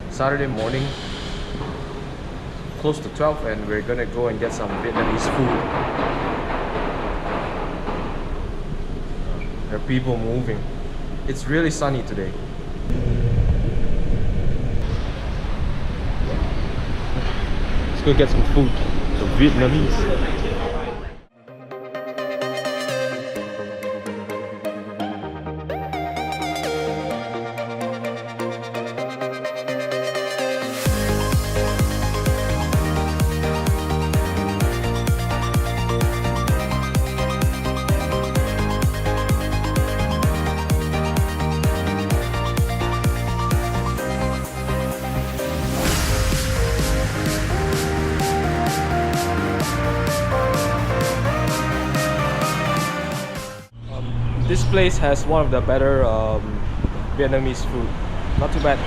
Saturday morning, close to 12, and we're gonna go and get some Vietnamese food. There are people moving. It's really sunny today. Let's go get some food. The Vietnamese. This place has one of the better Vietnamese food. Not too bad.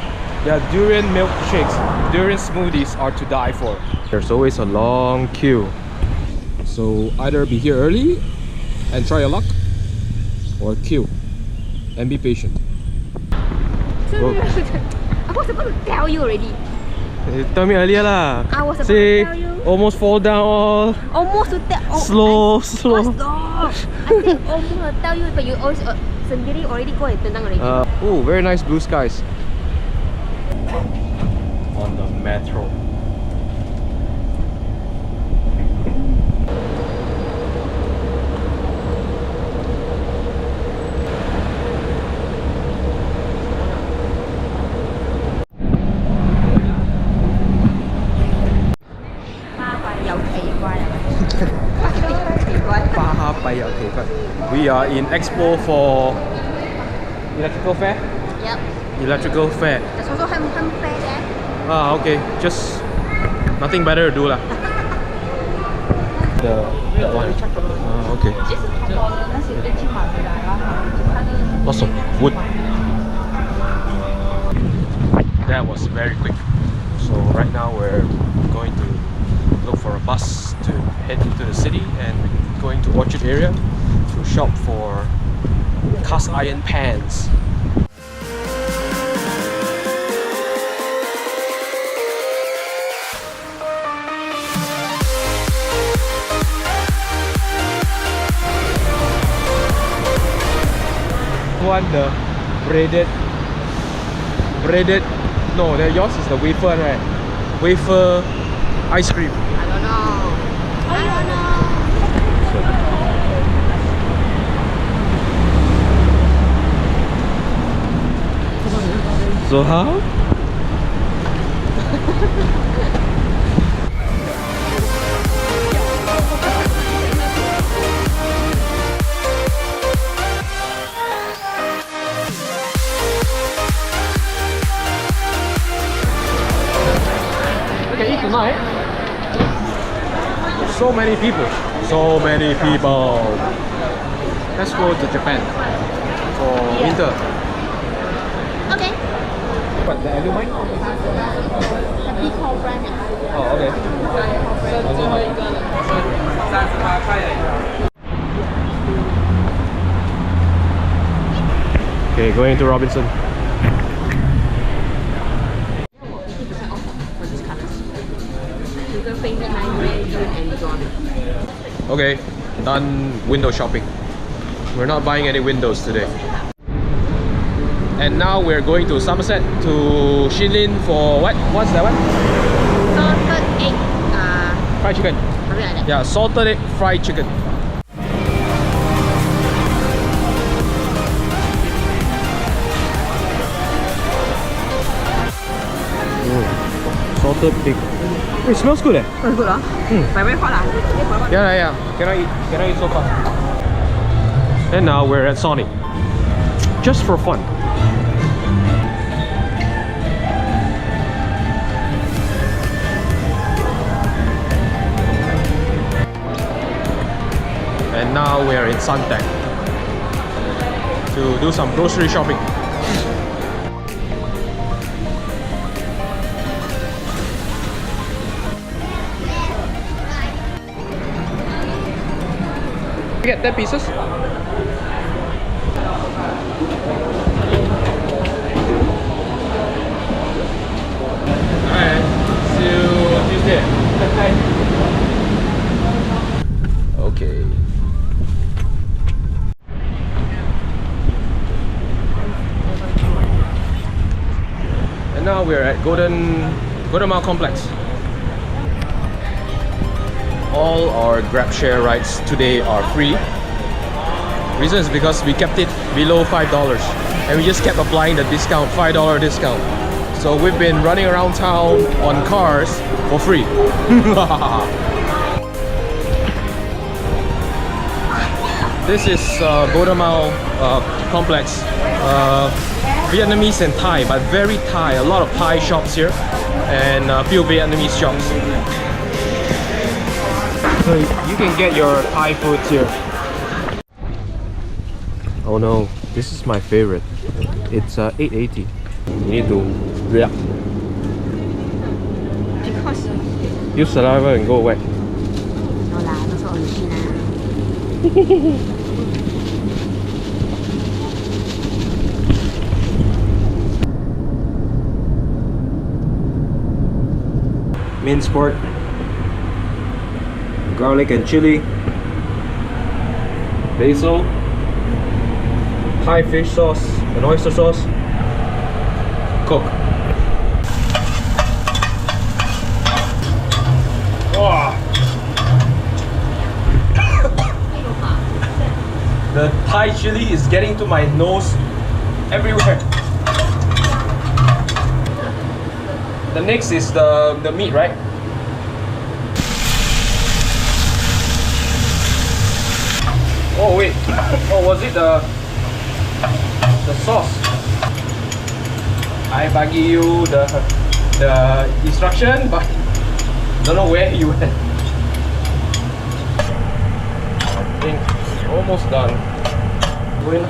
Their durian milkshakes, durian smoothies are to die for. There's always a long queue. So either be here early and try your luck, or queue and be patient. I was supposed to tell you already. Tell me earlier lah. I was supposed to tell you. Almost fall down all. Almost to tell. Oh, slow. Oh, stop. I said almost to tell you, but you always sendiri already go and tendang already. Oh, very nice blue skies. On the metro. We are in Expo for electrical fair? Yep. Electrical fair. There's also ham fair there. Ah, okay. Just nothing better to do lah. That one. Ah, okay. Lots of wood. That was very quick. So right now we're going to look for a bus to head into the city, and we're going to Orchard area to shop for cast iron pans. One the breaded. No, yours is the wafer, right? Wafer ice cream. I don't know. So how? We can eat tonight. So many people. Let's go to Japan for winter. Okay. What, the alumite? Happy call brand. Oh, okay. Okay, going to Robinson. Okay, done window shopping. We're not buying any windows today. And now we're going to Somerset to Shilin for what? What's that one? Salted egg. Fried chicken. Something like that. Yeah, salted egg fried chicken. Salted pig. It smells good. It's good, huh? Very hot. Yeah. Can I eat so far? And now we're at Sonic. Just for fun. And now we are in SYNDEC to do some grocery shopping. Get 10 pieces. Alright, see you Tuesday. Okay. And now we're at Golden Mile Complex. All our grab share rides today are free. Reason is because we kept it below $5 and we just kept applying the discount, $5 discount. So we've been running around town on cars for free. This is Golden Mile Complex. Vietnamese and Thai, but very Thai. A lot of Thai shops here and a few Vietnamese shops. So you can get your Thai foods here. Oh no, this is my favorite. It's $8.80. You need to react. Because Use saliva and go away. no lah, nó sợ gì nè. Minced pork, garlic and chili, basil, Thai fish sauce and oyster sauce. Cook. Oh. The Thai chili is getting to my nose everywhere. The next is the meat, right? Oh wait, oh was it the sauce? I bagi you the instruction, but don't know where you went. I think it's almost done. Win.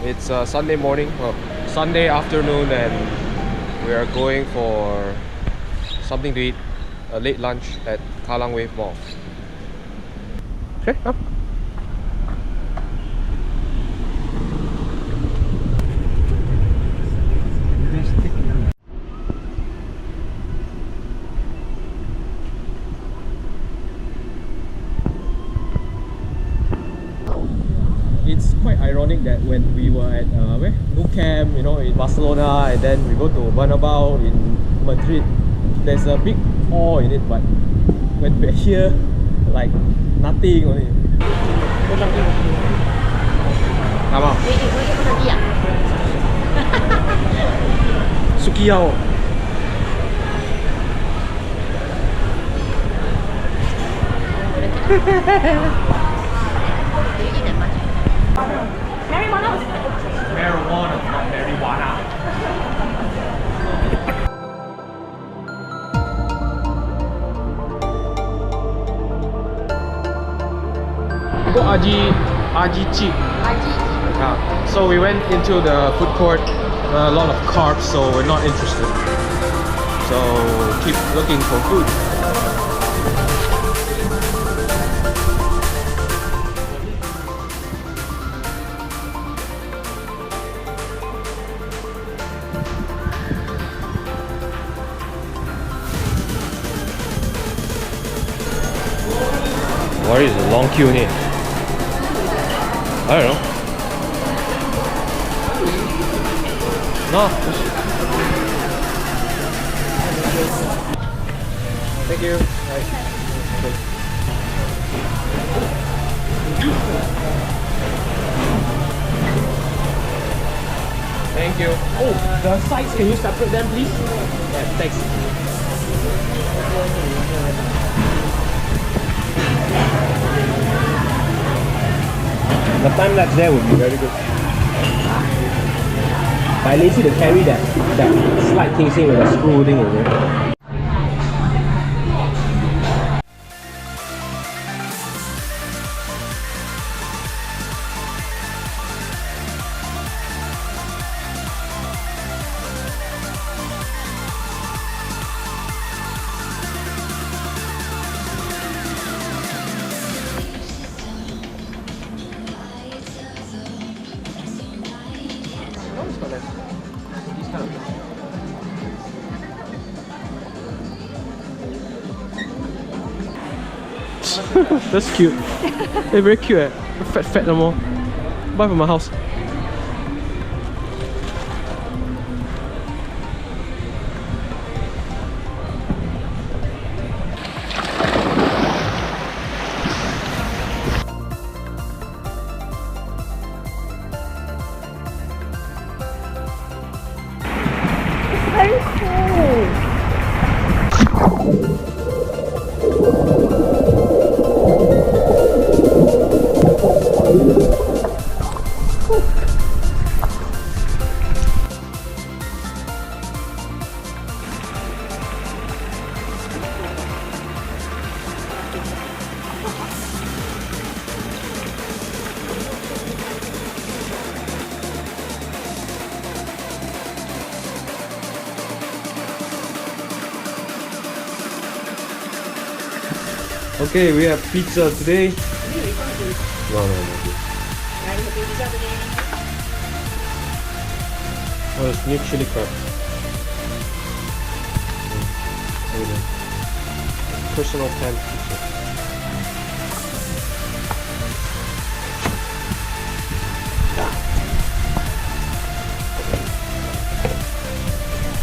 It's Sunday morning, well, Sunday afternoon, and we are going for something to eat, a late lunch at Kallang Wave Mall. Okay, up. It's quite ironic that when we were at where? Boot camp, you know, in Barcelona, and then we go to Bernabeu in Madrid, there's a big awe in it, but when we're here, like nothing only. Come on. Sukiyao. Marijuana, not marijuana. Go Aji Cheap. So we went into the food court, a lot of carbs, so we're not interested. So keep looking for food. What is a long queue here? I don't know. No. Thank you. Bye. Okay. Thank you. Oh, the sides, can you separate them, please? Yeah, thanks. The time lapse there would be very good. I lazy to carry that slide thing with the screw thing in there. That's cute. They're very cute. Fat no more. Buy from my house. Very cool. Okay, we have pizza today. No. Oh, it's new chili crab. Personal pan pizza.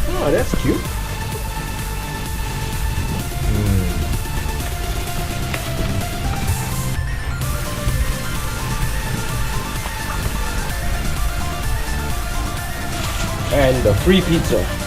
Oh, that's cute. And the free pizza.